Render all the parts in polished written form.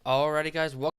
Alrighty, guys. Welcome.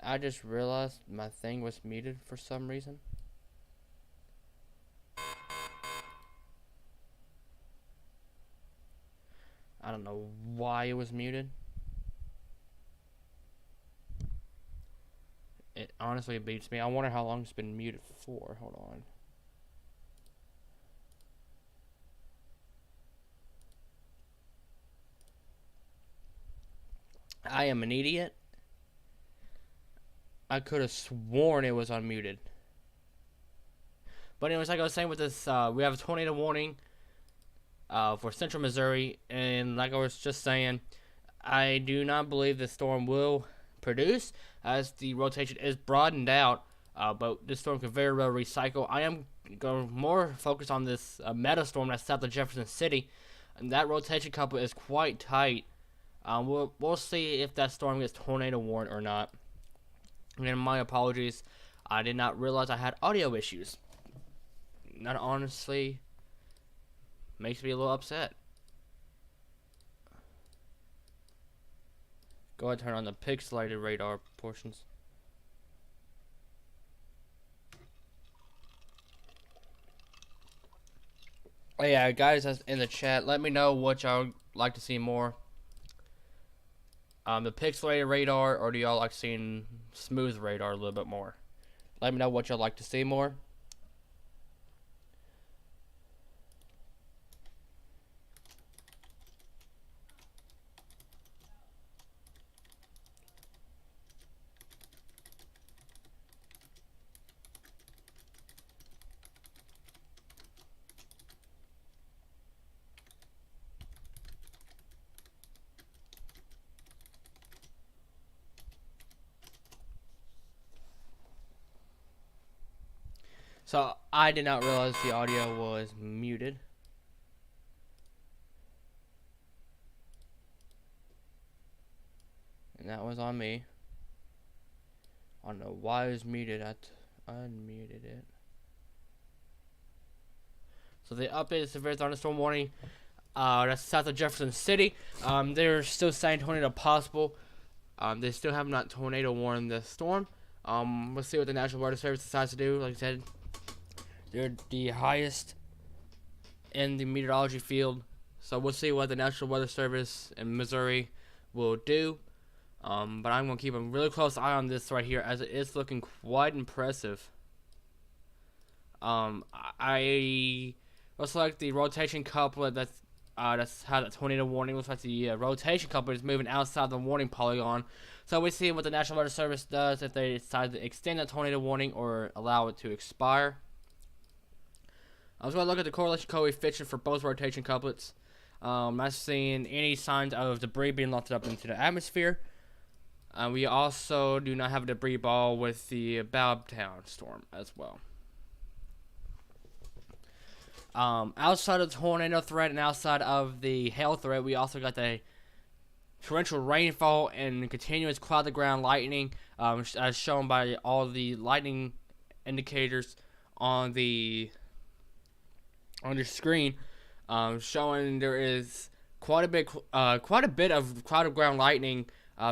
I just realized my thing was muted for some reason. I don't know why it was muted. It honestly beats me. I wonder how long it's been muted for. Hold on. I am an idiot. I could have sworn it was unmuted. But anyways, like I was saying with this, we have a tornado warning for central Missouri. And like I was just saying, I do not believe the storm will produce as the rotation is broadened out. But this storm could very well recycle. I am going more focused on this meta storm that's south of Jefferson City. And that rotation couple is quite tight. We'll see if that storm gets tornado warned or not. And my apologies, I did not realize I had audio issues. That honestly makes me a little upset. Go ahead and turn on the pixelated radar portions. Oh yeah, guys in the chat, let me know what y'all like to see more. The pixelated radar, or do y'all like seeing smooth radar a little bit more? Let me know what y'all like to see more. So I did not realize the audio was muted. And that was on me. I don't know why it was muted. I unmuted it. So the updated severe thunderstorm warning. That's south of Jefferson City. They're still saying tornado possible. They still have not tornado warned the storm. Let's see what the National Weather Service decides to do. Like I said, they're the highest in the meteorology field. So we'll see what the National Weather Service in Missouri will do. But I'm going to keep a really close eye on this right here, as it is looking quite impressive. I looks like the rotation couplet that's how the tornado warning looks like. The rotation couplet is moving outside the warning polygon. So we see what the National Weather Service does if they decide to extend that tornado warning or allow it to expire. I was going to look at the correlation coefficient for both rotation couplets. I'm not seeing any signs of debris being lofted up into the atmosphere. We also do not have a debris ball with the Bobtown storm as well. Outside of the tornado threat and outside of the hail threat, we also got the torrential rainfall and continuous cloud-to-ground lightning, as shown by all the lightning indicators on the screen, showing there is quite a bit of cloud-to-ground lightning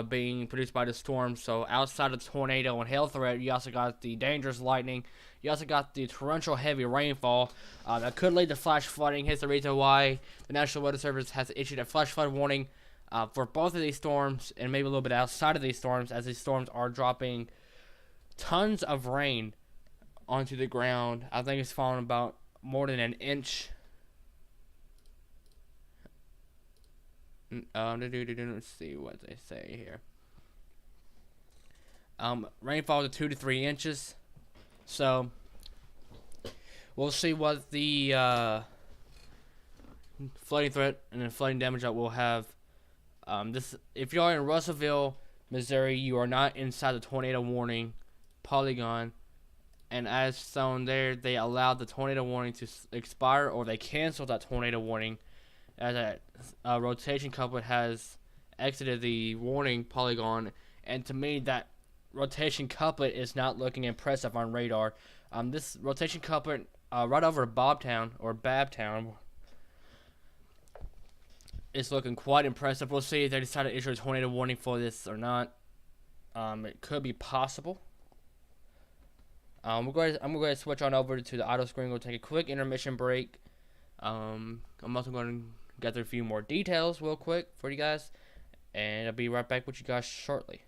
being produced by the storm. So outside of the tornado and hail threat, you also got the dangerous lightning. You also got the torrential heavy rainfall that could lead to flash flooding. Here's the reason why the National Weather Service has issued a flash flood warning for both of these storms, and maybe a little bit outside of these storms, as these storms are dropping tons of rain onto the ground. I think it's falling about more than an inch. Let's see what they say here. Rainfall to 2 to 3 inches. So we'll see what the flooding threat and then flooding damage that we'll have. If you're in Russellville, Missouri, you are not inside the tornado warning polygon. And as shown there, they allowed the tornado warning to expire, or they canceled that tornado warning, as a rotation couplet has exited the warning polygon. And to me, that rotation couplet is not looking impressive on radar. This rotation couplet right over Bobtown or Babtown is looking quite impressive. We'll see if they decide to issue a tornado warning for this or not. It could be possible. I'm going to switch on over to the auto screen. We'll take a quick intermission break. I'm also going to gather a few more details real quick for you guys, and I'll be right back with you guys shortly.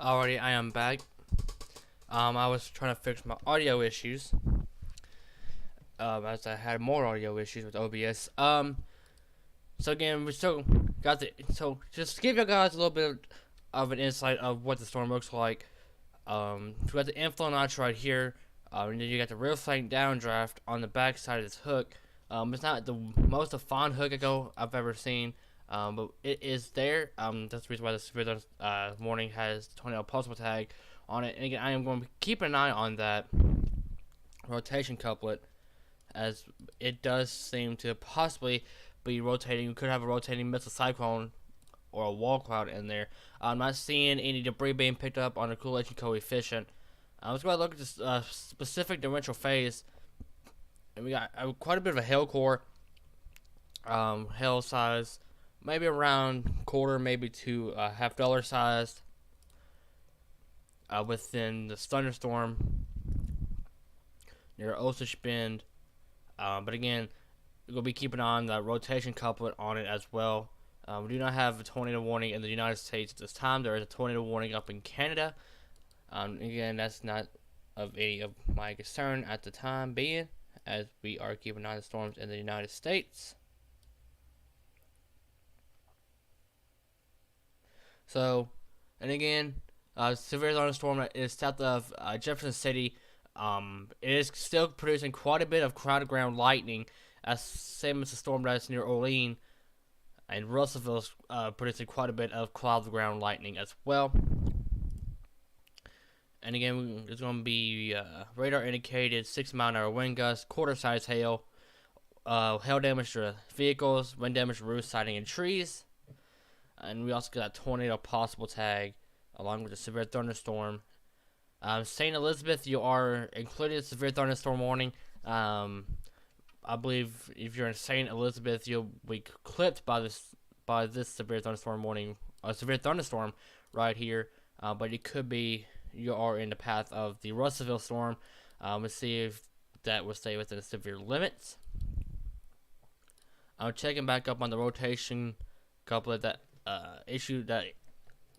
Alrighty, I am back. I was trying to fix my audio issues. As I had more audio issues with OBS. So again, we still got so just to give you guys a little bit of an insight of what the storm looks like. We got the inflow notch right here. And then you got the rear flank downdraft on the back side of this hook. It's not the most fond hook I've ever seen. But it is there. That's the reason why this video warning has tornado pulsable tag on it. And again, I am going to keep an eye on that rotation couplet, as it does seem to possibly be rotating. We could have a rotating missile cyclone or a wall cloud in there. I'm not seeing any debris being picked up on the correlation coefficient. I was going to look at this specific torrential phase, and we got quite a bit of a hail core. Hail size, maybe around quarter, maybe to $half sized. Within the thunderstorm near Osage Bend. But again, we'll be keeping on the rotation couplet on it as well. We do not have a tornado warning in the United States at this time. There is a tornado warning up in Canada. Again, that's not of any of my concern at the time being, as we are keeping on the storms in the United States. So, and again, severe thunderstorm is south of Jefferson City. It is still producing quite a bit of ground lightning, as same as the storm that's near Orleans, and Russellville's producing quite a bit of ground lightning as well. And again, there's going to be radar indicated 6-mile-an-hour wind gusts, quarter-size hail, hail damage to vehicles, wind damage to roofs, siding, and trees. And we also got a tornado possible tag along with a severe thunderstorm. St. Elizabeth, you are included in severe thunderstorm warning. I believe if you're in St. Elizabeth, you'll be clipped by this severe thunderstorm warning, a severe thunderstorm right here. But it could be you are in the path of the Russellville storm. We'll see if that will stay within the severe limits. I'm checking back up on the rotation couplet that issue that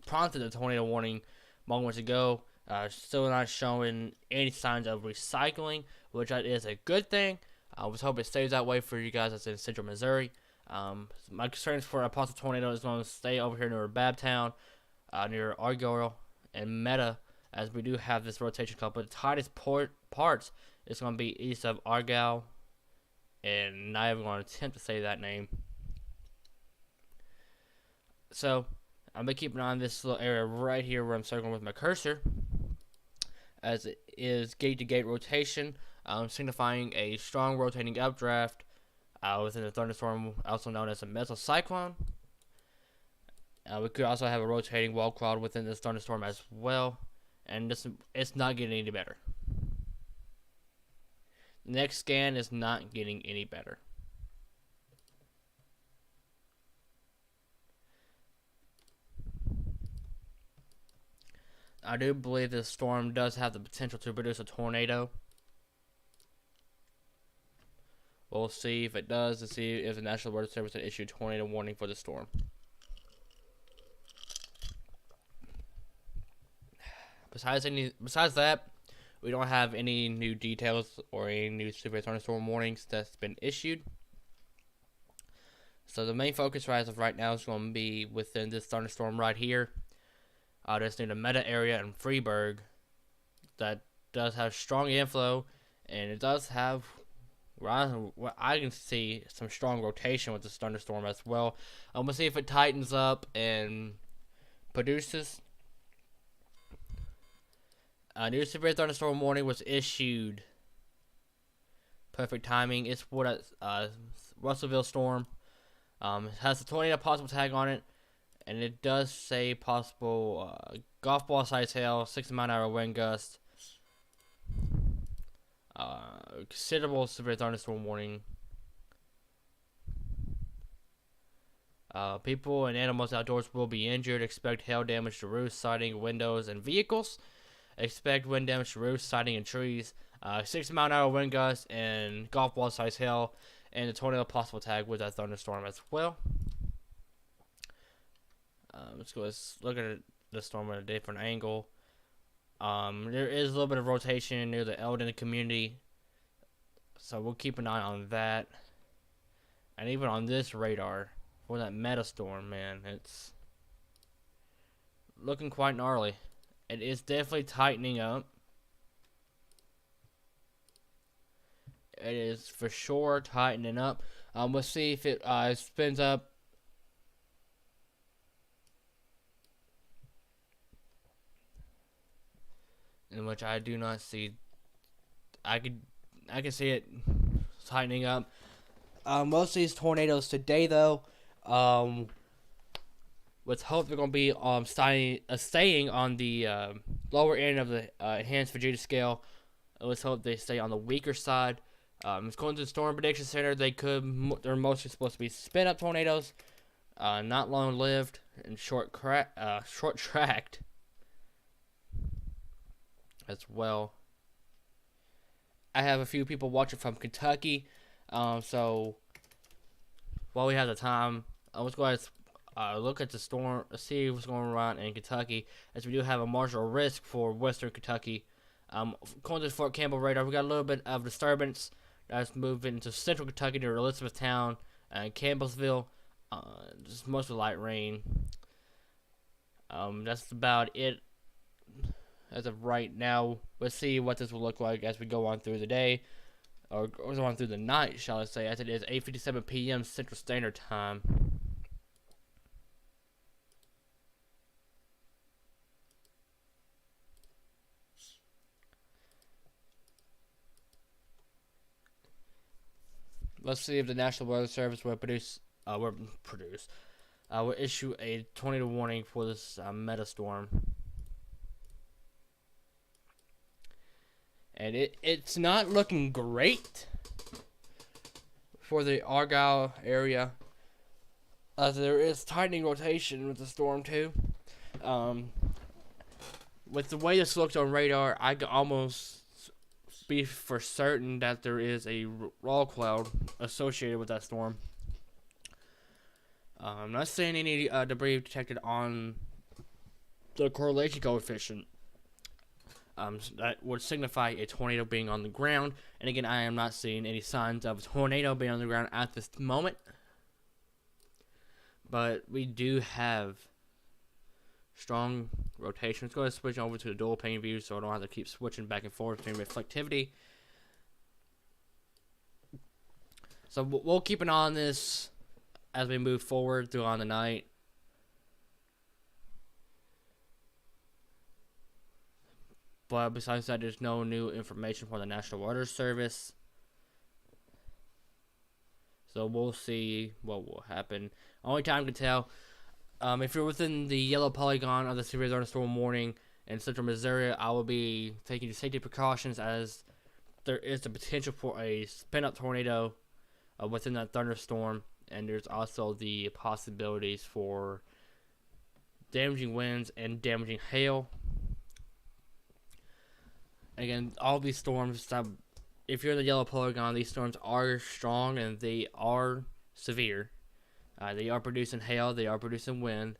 prompted the tornado warning moments ago. Still not showing any signs of recycling, which that is a good thing. I was hoping it stays that way for you guys that's in central Missouri. My concerns for a possible tornado is going to stay over here near Babtown, near Argyle and Meta, as we do have this rotation couplet. The tightest parts is going to be east of Argyle, and not even going to attempt to say that name. So, I'm going to keep an eye on this little area right here where I'm circling with my cursor, as it is gate-to-gate rotation, signifying a strong rotating updraft within the thunderstorm, also known as a mesocyclone. We could also have a rotating wall cloud within this thunderstorm as well, and it's not getting any better. The next scan is not getting any better. I do believe this storm does have the potential to produce a tornado. We'll see if it does, to see if the National Weather Service had issued tornado warning for the storm. Besides that, we don't have any new details or any new severe thunderstorm warnings that's been issued. So the main focus as of right now is going to be within this thunderstorm right here. That's near the Meta area in Freeburg. That does have strong inflow, and it does have, what I can see, some strong rotation with this thunderstorm as well. I'm going to see if it tightens up and produces. A new severe thunderstorm warning was issued. Perfect timing. It's for that Russellville storm. It has a tornado possible tag on it, and it does say possible golf ball size hail, 6-mile-an-hour wind gust, considerable severe thunderstorm warning. People and animals outdoors will be injured. Expect hail damage to roofs, siding, windows, and vehicles. Expect wind damage to roofs, siding, and trees. 6-mile-an-hour wind gusts and golf ball size hail, and the tornado possible tag with that thunderstorm as well. Let's look at the storm at a different angle. There is a little bit of rotation near the Eldon community, so we'll keep an eye on that. And even on this radar for that Meta storm, man, it's looking quite gnarly. It is definitely tightening up. It is for sure tightening up. We'll see if it spins up. In which I do not see. I can see it tightening up. Most of these tornadoes today, though, let's hope they're going to be staying on the lower end of the enhanced Vegeta scale. Let's hope they stay on the weaker side. According to the Storm Prediction Center, they're mostly supposed to be spin up tornadoes, not long lived and short tracked as well. I have a few people watching from Kentucky, so while we have the time, let's go ahead and look at the storm, see what's going on in Kentucky, as we do have a marginal risk for Western Kentucky. According to the Fort Campbell radar, we got a little bit of disturbance that's moving into Central Kentucky near Elizabethtown and Campbellsville. Just mostly light rain. That's about it as of right now. Let's see what this will look like as we go on through the day, or go on through the night, shall I say, as it is 8:57 p.m. Central Standard Time. Let's see if the National Weather Service will will issue a tornado warning for this metastorm. And it's not looking great for the Argyle area, as there is tightening rotation with the storm too. With the way this looks on radar, I can almost be for certain that there is a raw cloud associated with that storm. I'm not seeing any debris detected on the correlation coefficient. That would signify a tornado being on the ground. And again, I am not seeing any signs of a tornado being on the ground at this moment. But we do have strong rotation. Let's go ahead and switch over to the dual pane view so I don't have to keep switching back and forth between reflectivity. So we'll keep an eye on this as we move forward throughout the night. But besides that, there's no new information from the National Weather Service. So we'll see what will happen. Only time can tell. If you're within the yellow polygon of the severe thunderstorm warning in central Missouri, I will be taking safety precautions as there is the potential for a spin-up tornado within that thunderstorm. And there's also the possibilities for damaging winds and damaging hail. Again, all these storms, if you're in the yellow polygon, these storms are strong and they are severe. They are producing hail, they are producing wind.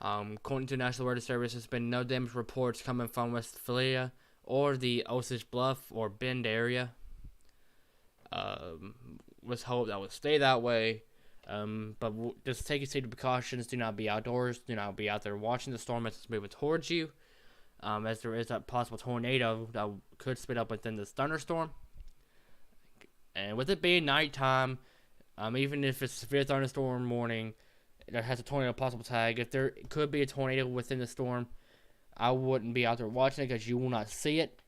According to National Weather Service, there's been no damage reports coming from Westphalia or the Osage Bluff or Bend area. Let's hope that will stay that way. But just take your safety precautions. Do not be outdoors. Do not be out there watching the storm as it's moving towards you. As there is a possible tornado that could spin up within this thunderstorm. And with it being nighttime, even if it's a severe thunderstorm warning that has a tornado possible tag, if there could be a tornado within the storm, I wouldn't be out there watching it because you will not see it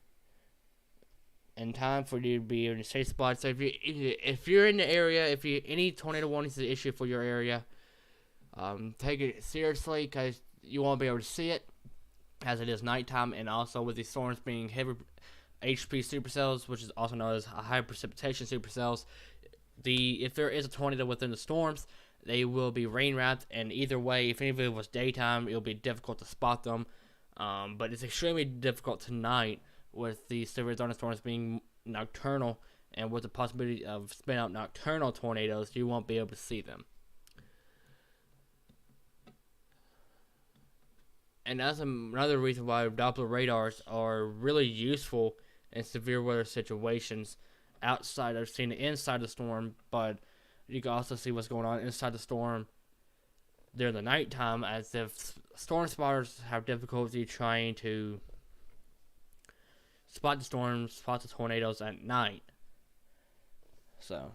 in time for you to be in a safe spot. So if you're in the area, if any tornado warning is an issue for your area, take it seriously because you won't be able to see it as it is nighttime, and also with these storms being heavy HP supercells, which is also known as high precipitation supercells, if there is a tornado within the storms, they will be rain wrapped, and either way, if any of it was daytime, it'll be difficult to spot them. But it's extremely difficult tonight with the severe thunderstorms being nocturnal, and with the possibility of spin out nocturnal tornadoes, you won't be able to see them. And that's another reason why Doppler radars are really useful in severe weather situations outside of seeing the inside of the storm, but you can also see what's going on inside the storm during the nighttime, as if storm spotters have difficulty trying to spot the storms, spot the tornadoes at night. So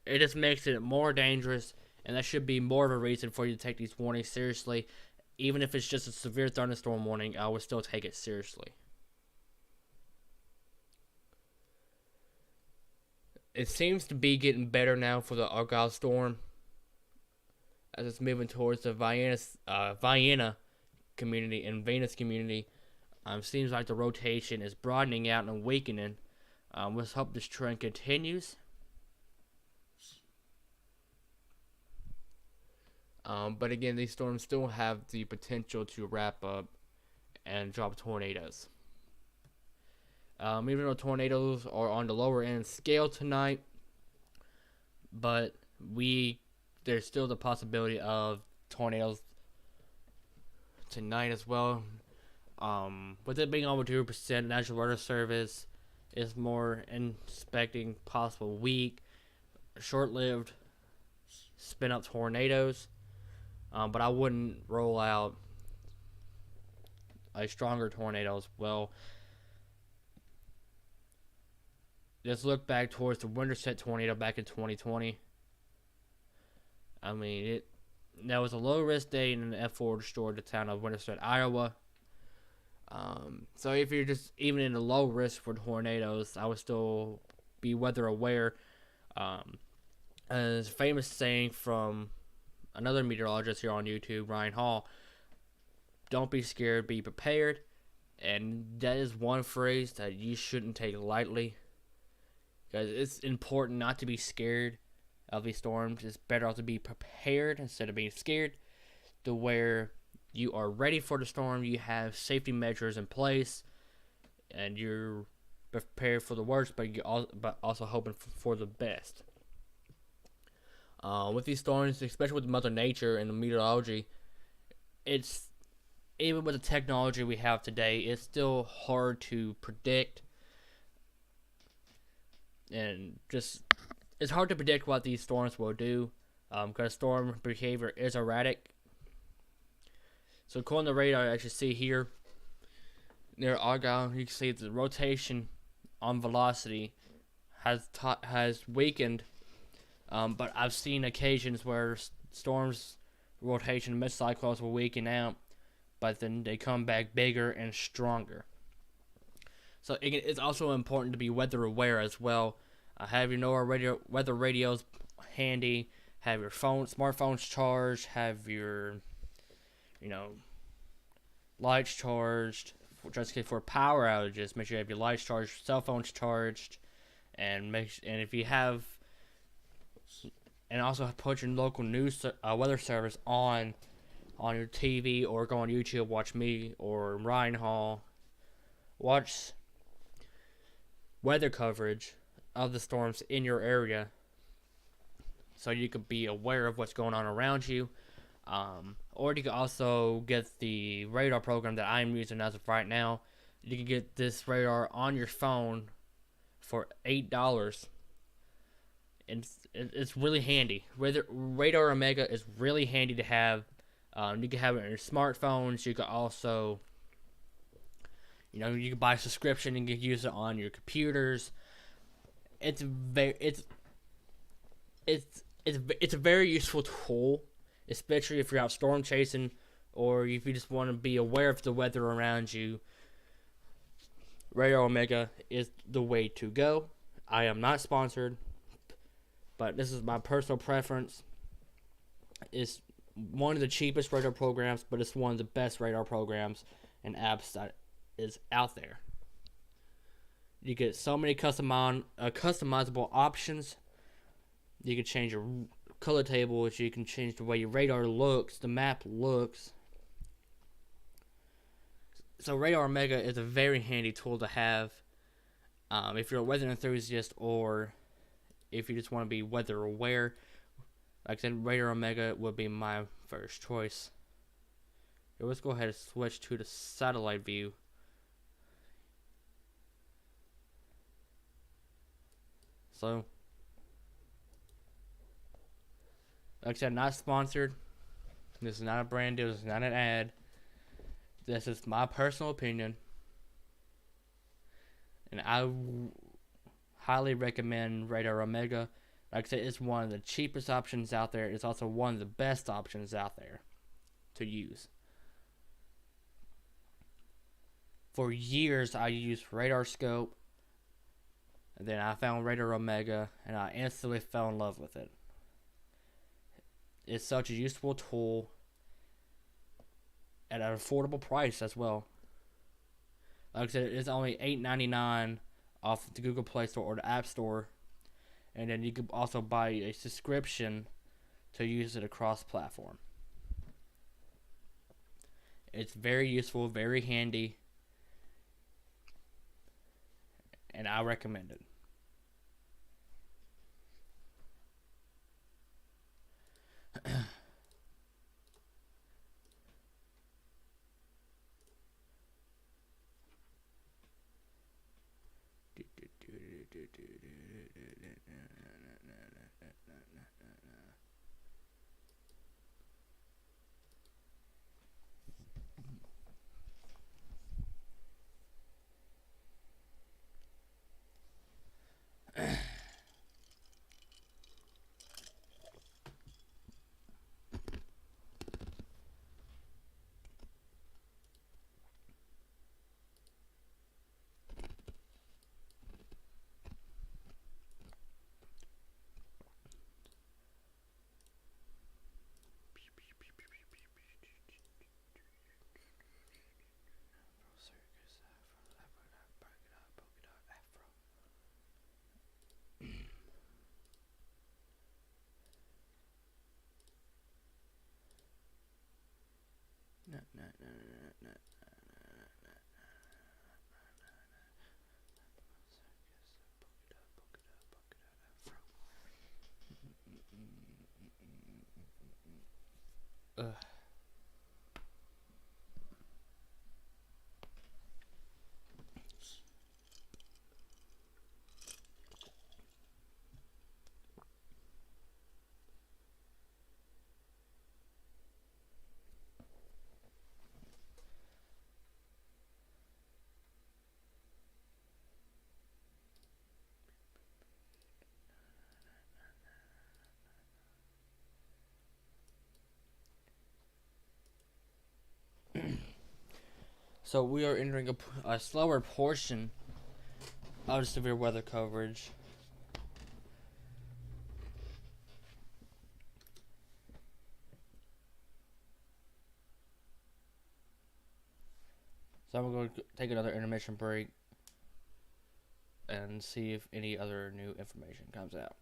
it just makes it more dangerous, and that should be more of a reason for you to take these warnings seriously. Even if it's just a severe thunderstorm warning, I would still take it seriously. It seems to be getting better now for the Argyle storm, as it's moving towards the Vienna community and Venus community. Seems like the rotation is broadening out and weakening. Let's hope this trend continues. But again, these storms still have the potential to wrap up and drop tornadoes. Even though tornadoes are on the lower end scale tonight, but there's still the possibility of tornadoes tonight as well. With it being over 2%, National Weather Service is more expecting possible weak, short-lived spin-up tornadoes. But I wouldn't roll out a stronger tornado as well. Let's look back towards the Winterset tornado back in 2020. That was a low-risk day, and an F4 destroyed the town of Winterset, Iowa. So if you're just even in a low risk for tornadoes, I would still be weather aware. As a famous saying from another meteorologist here on YouTube, Ryan Hall, don't be scared, be prepared. And that is one phrase that you shouldn't take lightly, because it's important not to be scared of these storms. It's better off to be prepared instead of being scared, to where you are ready for the storm, you have safety measures in place, and you're prepared for the worst, but also hoping for the best. With these storms, especially with Mother Nature and the meteorology, it's even with the technology we have today, it's still hard to predict, and it's hard to predict what these storms will do, because storm behavior is erratic. So according to the radar, I actually see here near Argyle, you can see the rotation on velocity has weakened. But I've seen occasions where storms rotation mid-cyclones will weaken out, but then they come back bigger and stronger. So it's also important to be weather aware as well. Have your NOAA weather radios handy. Have your smartphones charged. Have your lights charged, just for power outages. Make sure you have your lights charged, cell phones charged, and if you have, and also put your local news weather service on your TV, or go on YouTube, watch me or Ryan Hall, watch weather coverage of the storms in your area, so you could be aware of what's going on around you. Or you can also get the radar program that I'm using as of right now. You can get this radar on your phone for $8. And it's really handy. Radar Omega is really handy to have. You can have it on your smartphones. You can also, you can buy a subscription and you can use it on your computers. It's a very useful tool, especially if you're out storm chasing, or if you just want to be aware of the weather around you. Radar Omega is the way to go. I am not sponsored, but this is my personal preference. It's one of the cheapest radar programs, but it's one of the best radar programs and apps that is out there. You get so many customizable options. You can change your color tables. You can change the way your radar looks, the map looks. So Radar Omega is a very handy tool to have if you're a weather enthusiast, or if you just want to be weather aware. Like I said, Radar Omega would be my first choice. So let's go ahead and switch to the satellite view. So, like I said, not sponsored. This is not a brand deal. This is not an ad. This is my personal opinion. And I highly recommend Radar Omega. Like I said, it's one of the cheapest options out there. It's also one of the best options out there to use. For years, I used Radar Scope. And then I found Radar Omega, and I instantly fell in love with it. It's such a useful tool. at an affordable price as well. Like I said, it's only $8.99 off the Google Play Store or the App Store, and then you could also buy a subscription to use it across platform. It's very useful, very handy, and I recommend it. Ugh. So we are entering a slower portion of severe weather coverage. So I'm going to take another intermission break and see if any other new information comes out.